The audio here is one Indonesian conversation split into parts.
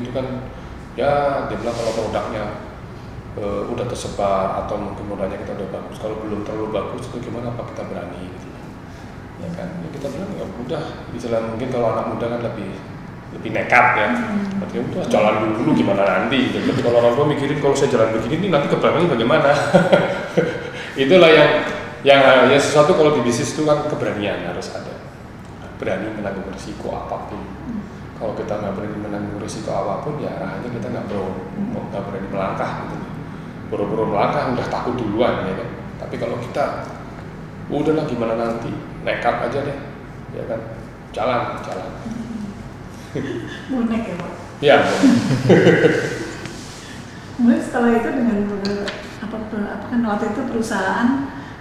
begitu kan, ya dia bilang kalau produknya udah tersebar atau mungkin modalnya kita udah bagus, kalau belum terlalu bagus itu gimana, apa kita berani gitu ya kan. Ya kita bilang ya udah, misalnya mungkin kalau anak muda kan lebih nekat ya, berarti udah jalan dulu gimana nanti gitu. Tapi kalau orang tua mikirin kalau saya jalan begini nih nanti keberaniannya bagaimana. Itulah yang ya sesuatu kalau di bisnis itu kan keberanian harus ada, berani menanggung risiko apapun. Kalau kita nggak berani menanggung risiko apapun, ya arahnya kita nggak berani melangkah gitu. Buru-buru melangkah udah takut duluan ya kan. Tapi kalau kita udahlah gimana nanti, nekat aja deh ya kan, jalan Bonek ya Pak? ya. Kemudian setelah itu dengan apa kan waktu itu perusahaan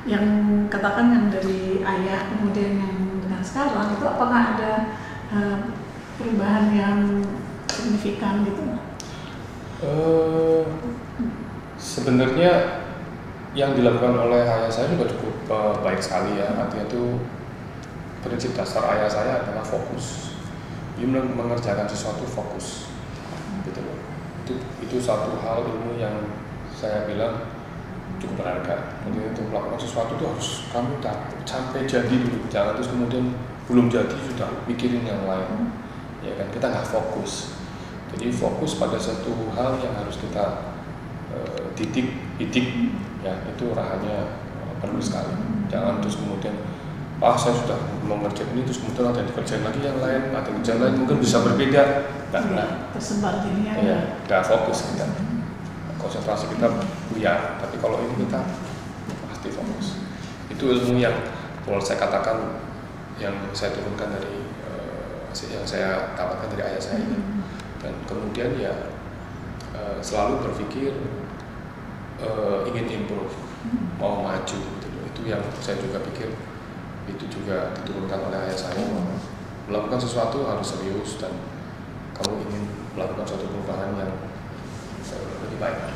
yang katakan yang dari ayah kemudian yang dengan sekarang itu apakah ada perubahan yang signifikan gitu? Sebenarnya yang dilakukan oleh ayah saya juga cukup baik sekali ya. Artinya itu prinsip dasar ayah saya adalah fokus. Dia mengerjakan sesuatu fokus, gitu loh. Itu satu hal ilmu yang saya bilang cukup berharga. Jadi untuk melakukan sesuatu itu harus kamu sampai jadi dulu, jangan terus kemudian belum jadi sudah mikirin yang lain. Ya kan, kita nggak fokus. Jadi fokus pada satu hal yang harus kita titik ya, itu rahanya perlu sekali. Jangan terus kemudian saya sudah mengerjakan ini terus kemudian ada yang dikerjain lagi yang lain, ada yang kerjaan lain mungkin bisa berbeda. Tersebar jadinya ya, nggak fokus kita, konsentrasi kita buyar. Tapi kalau ini kita pasti fokus. Itu ilmu yang kalau saya katakan yang saya turunkan dari yang saya dapatkan dari ayah saya ini. Dan kemudian ya selalu berpikir ingin improve, mau maju gitu. Itu yang saya juga pikir itu juga diturunkan oleh ayah saya, melakukan sesuatu harus serius dan kamu ingin melakukan suatu perubahan yang lebih baik.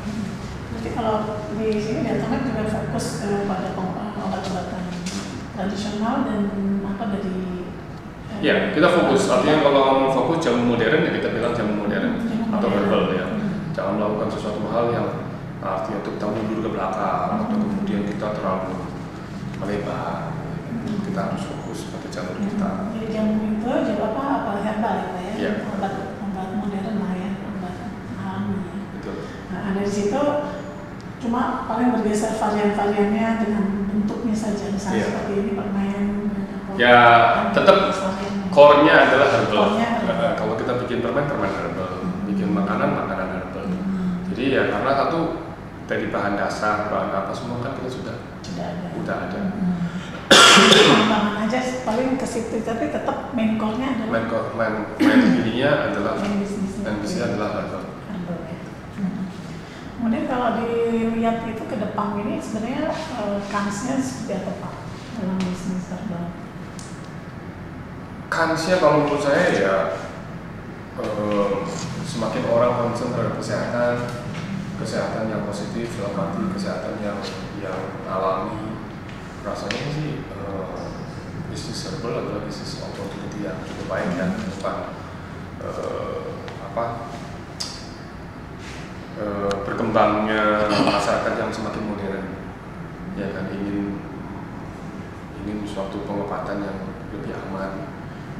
Jadi kalau di sini datangnya juga fokus pada obat-obatan tradisional dan apa dari ya, kita fokus. Artinya kalau mau fokus jamu modern ya kita bilang jamu modern atau herbal ya. Jangan melakukan sesuatu hal yang artinya untuk kita mundur ke belakang atau kemudian kita terlalu melebar. Kita harus fokus pada jalur kita. Jadi jamu itu jamu apa herbal ya? Ya. Obat modern lah ya, obat alami. Betul. Nah, dari situ cuma paling bergeser varian-variannya dengan bentuknya saja, misalnya seperti ini permen. Ya, tetap core-nya adalah herbal. Kalau kita bikin permen herbal, bikin makanan herbal. Jadi ya karena satu dari bahan dasar, bahan apa semua kan kita sudah ada. Pengembangan aja paling ke situ, tapi tetap main core-nya adalah main ininya adalah bisnisnya adalah herbal. Ya. Kemudian kalau dilihat itu ke depan ini sebenarnya kansnya seperti apa Pak dalam bisnis herbal? Kansnya kalau menurut saya ya semakin orang concern terhadap kesehatan yang positif, dalam arti kesehatan yang alami, rasanya sih bisnis herbal adalah bisnis opportunity yang cukup baik ya ke depan. Berkembangnya masyarakat yang semakin modern, ya kan, ingin suatu pengobatan yang lebih aman,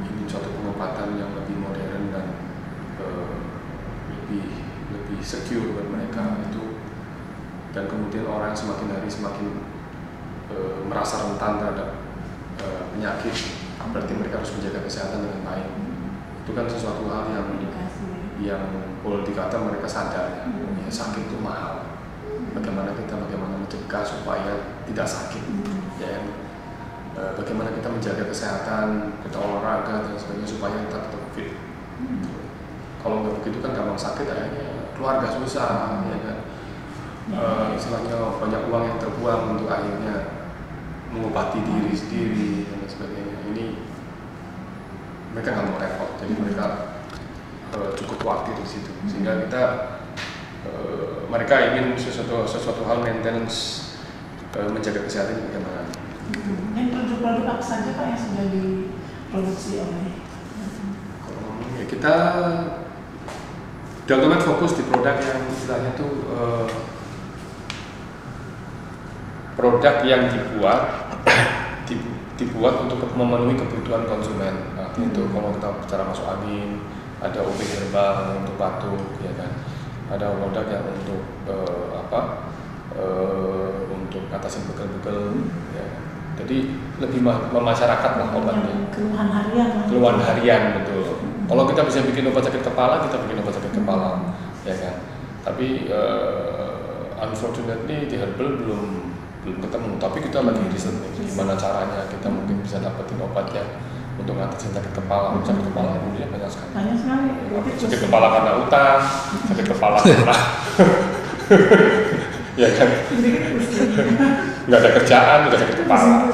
ingin suatu pengobatan yang lebih modern dan lebih secure buat mereka itu, dan kemudian orang semakin hari semakin merasa rentan terhadap penyakit, berarti mereka harus menjaga kesehatan dengan baik. Itu kan sesuatu hal yang boleh dikata mereka sadar ya, sakit itu mahal. Bagaimana mencegah supaya tidak sakit, ya. Bagaimana kita menjaga kesehatan, kita olahraga dan sebagainya supaya kita tetap fit. Kalau nggak begitu kan gampang sakit, akhirnya keluarga susah, ya kan. Istilahnya banyak uang yang terbuang untuk akhirnya mengobati diri sendiri dan sebagainya. Ini mereka nggak mau repot, jadi mereka cukup waktu di situ, sehingga mereka ingin sesuatu hal maintenance, menjaga kesehatan bagaimana. Yang produk-produk apa saja Pak yang sudah diproduksi oleh? Ya kita Deltomed fokus di produk yang istilahnya tuh produk yang dibuat untuk memenuhi kebutuhan konsumen. Artinya itu kalau kita bicara masuk angin, ada OB herbal untuk batuk, ya kan. Ada produk yang untuk untuk ngatasin pegel-pegel, ya kan. Jadi lebih memasyarakat lah obatnya. Keluhan harian. Keluhan harian, betul. Kalau kita bisa bikin obat sakit kepala, kita bikin obat sakit kepala, ya kan. Tapi unfortunately di herbal belum ketemu. Tapi kita lagi riset nih, gimana caranya kita mungkin bisa dapetin obat yang untuk ngatasin sakit kepala. Sakit kepala kemudian banyak sekali. Banyak sekali. Sakit kepala karena utang, sakit kepala karena ya kan. Nggak ada kerjaan, udah sakit kepala.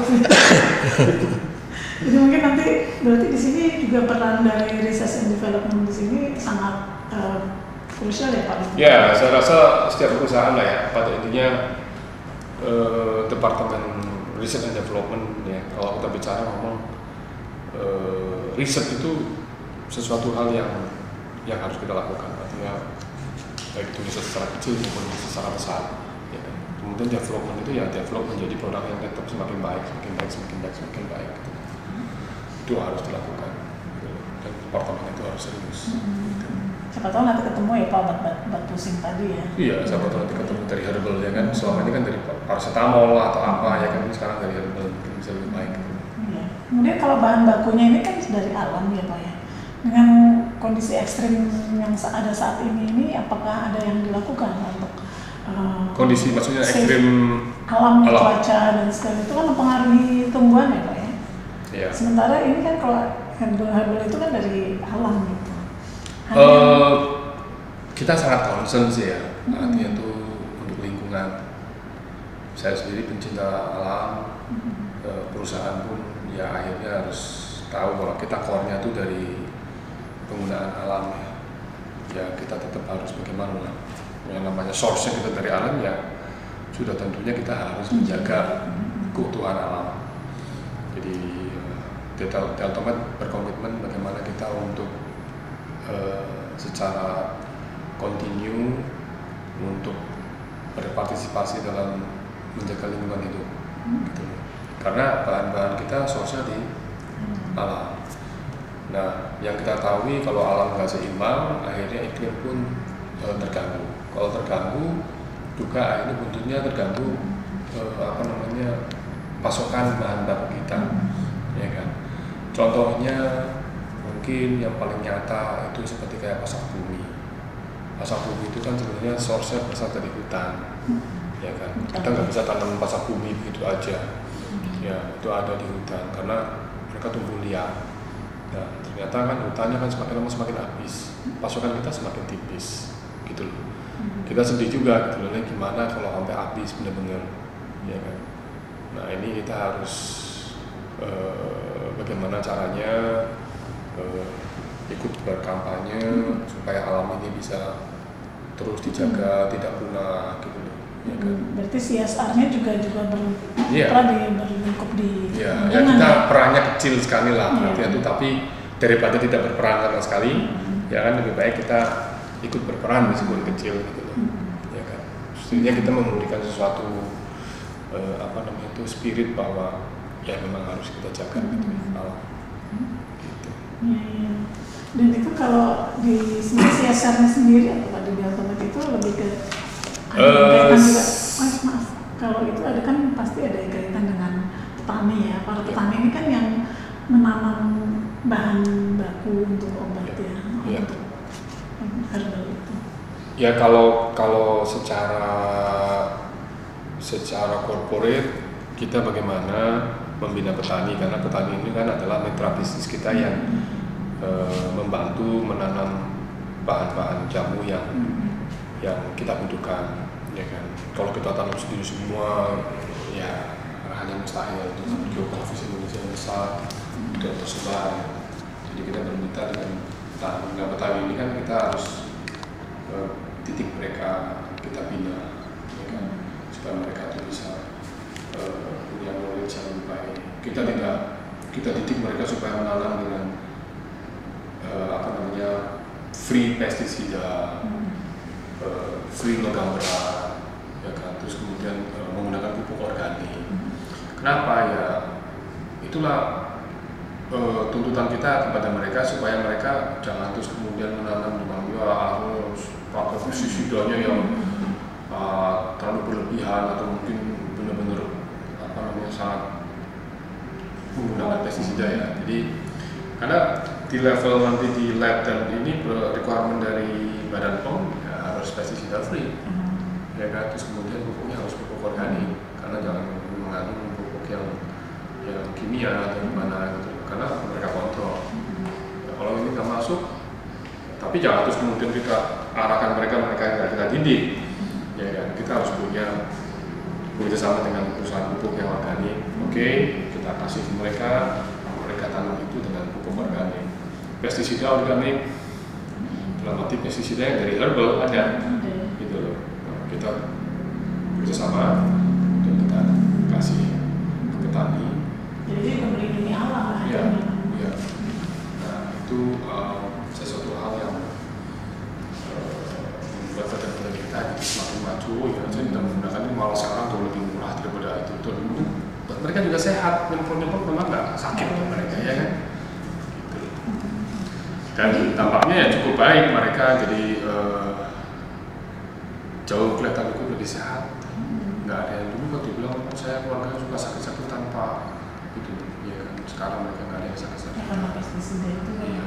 Jadi mungkin nanti berarti di sini juga peran dari research and development di sini sangat krusial ya Pak? Ya, saya rasa setiap perusahaan lah ya, pada intinya departemen research and development ya. Kalau kita bicara ngomong riset itu sesuatu hal yang harus kita lakukan. Artinya baik itu riset secara kecil maupun riset secara besar. Ya. Kemudian development itu ya develop menjadi produk yang tetap semakin baik, semakin baik, semakin baik, semakin baik. Gitu. Itu harus dilakukan dan departemen itu harus serius. Siapa tahu nanti ketemu ya Pak obat pusing tadi ya. Iya, siapa tahu nanti ketemu dari herbal ya kan. Selama ini kan dari paracetamol atau apa ya kan, sekarang dari herbal mungkin bisa lebih baik. Iya. Kemudian kalau bahan bakunya ini kan dari alam ya Pak ya. Dengan kondisi ekstrim yang ada saat ini apakah ada yang dilakukan untuk kondisi maksudnya ekstrim alam cuaca dan segala itu kan mempengaruhi tumbuhan ya Pak ya. Iya. Sementara ini kan kalau herbal itu kan dari alam gitu. Kita sangat concern sih ya, artinya itu untuk lingkungan. Saya sendiri pencinta alam, perusahaan pun ya akhirnya harus tahu bahwa kita core-nya itu dari penggunaan alam ya. Ya kita tetap harus bagaimana yang namanya source-nya kita dari alam ya, sudah tentunya kita harus menjaga keutuhan alam. Jadi Deltomed berkomitmen bagaimana kita untuk secara kontinu untuk berpartisipasi dalam menjaga lingkungan hidup. Gitu. Karena bahan-bahan kita source-nya di alam. Nah, yang kita tahu kalau alam nggak seimbang, akhirnya iklim pun terganggu. Kalau terganggu, juga akhirnya buntutnya terganggu pasokan bahan baku kita, ya kan. Contohnya mungkin yang paling nyata itu seperti kayak pasak bumi. Pasak bumi itu kan sebenarnya source-nya berasal dari hutan, ya kan. Kita nggak bisa tanam pasak bumi begitu aja, ya itu ada di hutan karena mereka tumbuh liar. Nah ternyata kan hutannya kan semakin lama semakin habis, pasokan kita semakin tipis, gitu loh. Kita sedih juga gitu loh, gimana kalau sampai habis benar-benar, ya kan. Nah ini kita harus bagaimana caranya ikut berkampanye supaya alam ini bisa terus dijaga, tidak punah gitu loh. Ya kan? Berarti CSR-nya juga berlingkup di ya kita perannya kecil sekali lah artinya itu, tapi daripada tidak berperan sama sekali, ya kan lebih baik kita ikut berperan meskipun kecil gitu loh. Ya kan. Setidaknya kita memberikan sesuatu spirit bahwa ya memang harus kita jaga gitu alam. Gitu. Ya. Dan itu kalau di sini CSR-nya sendiri atau di Deltomed itu lebih ke maaf, kalau itu ada kan pasti ada kaitan dengan petani ya. Para petani ini kan yang menanam bahan baku untuk obat untuk herbal itu. Ya kalau secara corporate kita bagaimana membina petani, karena petani ini kan adalah mitra bisnis kita yang membantu menanam bahan-bahan jamu yang kita butuhkan, ya kan. Kalau kita tanam sendiri semua, ya hanya mustahil. Itu kan geografis Indonesia yang besar, tidak tersebar. Jadi kita bermitra dengan petani ini kan kita harus titik mereka kita bina, ya kan, supaya mereka itu bisa punya knowledge yang lebih baik. Kita didik mereka supaya menanam dengan free pestisida, free logam berat, ya kan, terus kemudian menggunakan pupuk organik. Kenapa ya? Itulah tuntutan kita kepada mereka supaya mereka jangan terus kemudian menanam dengan harus pakai pestisidanya yang terlalu berlebihan atau mungkin benar-benar sangat menggunakan pestisida ya. Jadi karena di level nanti di lab dan ini requirement dari Badan POM ya harus pestisida free, ya kan. Terus kemudian pupuknya harus pupuk organik karena jangan mengandung pupuk yang kimia atau gimana gitu, karena mereka kontrol. Ya, kalau ini nggak masuk, tapi jangan terus kemudian kita arahkan mereka yang kita didik, ya kan. Kita harus punya bekerjasama dengan perusahaan pupuk yang organik. Oke, kita kasih mereka tanam itu dengan pupuk organik. Pestisida organik, dalam arti pestisida yang dari herbal ada, gitu loh. Nah, kita bekerjasama dan kita kasih ke petani. Jadi melindungi alam lah. Ya. Nah itu sesuatu hal yang membuat badan kita semakin maju ya. Jadi kita menggunakan ini malah sekarang jauh lebih murah daripada itu. Mereka juga sehat, nyempol memang nggak sakit mereka ya kan. Gitu. Dan tampaknya ya cukup baik mereka, jadi jauh kelihatan lebih sehat. Nggak ada yang dulu waktu bilang saya keluarga suka sakit-sakit tanpa itu ya kan. Sekarang mereka nggak ada yang sakit-sakit. Karena pestisida itu kan. Iya.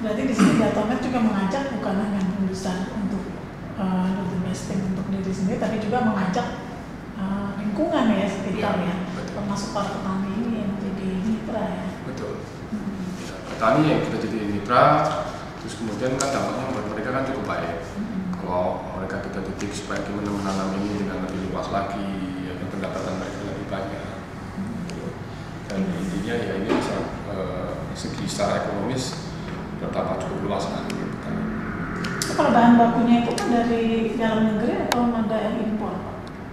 Berarti di sini Batomet juga mengajak bukan hanya lulusan untuk domestik untuk diri sendiri, tapi juga mengajak lingkungan ya sekitar ya, termasuk para petani ini yang menjadi mitra ya. Betul. Ya, petani yang kita jadi mitra, terus kemudian kan dampaknya buat mereka kan cukup baik. Kalau mereka kita didik supaya gimana menanam ini dengan lebih luas lagi, ya, pendapatan mereka lebih banyak. Dan intinya ya ini bisa segi secara ekonomis bertambah cukup luas lah. Kalau bahan bakunya itu kan dari dalam negeri atau ada yang impor?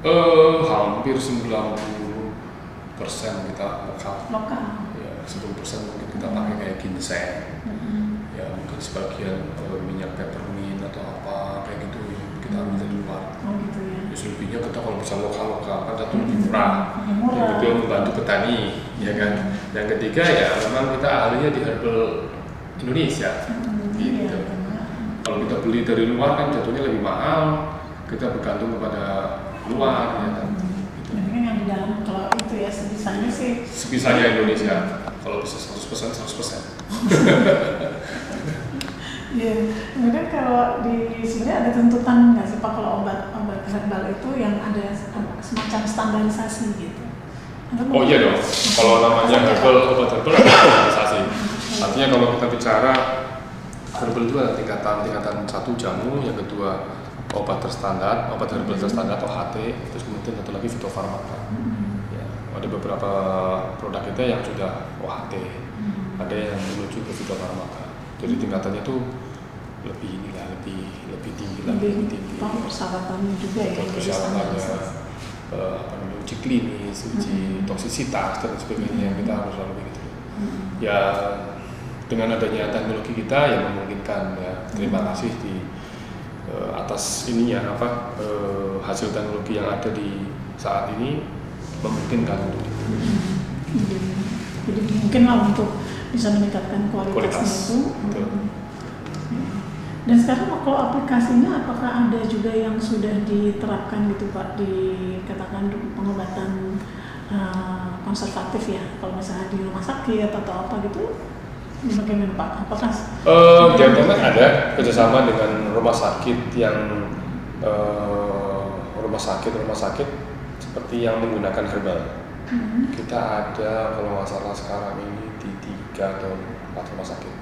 Hampir 90% kita lokal. Ya, 10% mungkin kita pakai kayak ginseng. Ya, mungkin sebagian minyak peppermint atau apa kayak gitu kita ambil dari luar. Oh gitu ya. Selebihnya kita kalau bisa lokal kan satu lebih murah. Yang kedua membantu petani, ya kan. Yang ketiga ya memang kita ahlinya di herbal Indonesia. Gitu. Iya, kalau kita beli dari luar kan jatuhnya lebih mahal. Kita bergantung kepada luar ya kan. Ini kan yang di dalam kalau itu ya sebisanya sih. Sebisanya Indonesia. Kalau bisa 100%. Iya. Kemudian kalau sebenarnya ada tuntutan nggak sih Pak kalau obat herbal itu yang ada semacam standarisasi gitu? Oh iya dong. Kalau namanya obat herbal ada standarisasi. Artinya kalau kita bicara herbal itu ada tingkatan satu jamu, yang kedua obat herbal terstandar atau HT, terus kemudian satu lagi fitofarmaka. Ya, ada beberapa produk kita yang sudah OHT, ada yang menuju ke fitofarmaka. Jadi tingkatannya itu lebih tinggi lagi, lebih tinggi. Persyaratannya juga ya. Persyaratannya uji klinis, uji toksisitas dan sebagainya yang kita harus lalui gitu. Ya dengan adanya teknologi kita yang memungkinkan ya. Terima kasih di atas ininya hasil teknologi yang ada di saat ini memungkinkan untuk itu. Jadi mungkin lah untuk bisa meningkatkan kualitasnya itu. Dan sekarang kalau aplikasinya apakah ada juga yang sudah diterapkan gitu Pak, dikatakan pengobatan konservatif ya, kalau misalnya di rumah sakit atau apa gitu? Bagaimana Pak? Apakah? Jangan ada kerjasama dengan rumah sakit yang rumah sakit seperti yang menggunakan herbal. Kita ada kalau nggak salah sekarang ini di 3 atau 4 rumah sakit.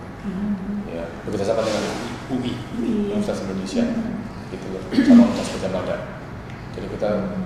Ya, bekerjasama dengan UI, Universitas Indonesia, gitu loh, sama Universitas Gajah Mada. Jadi kita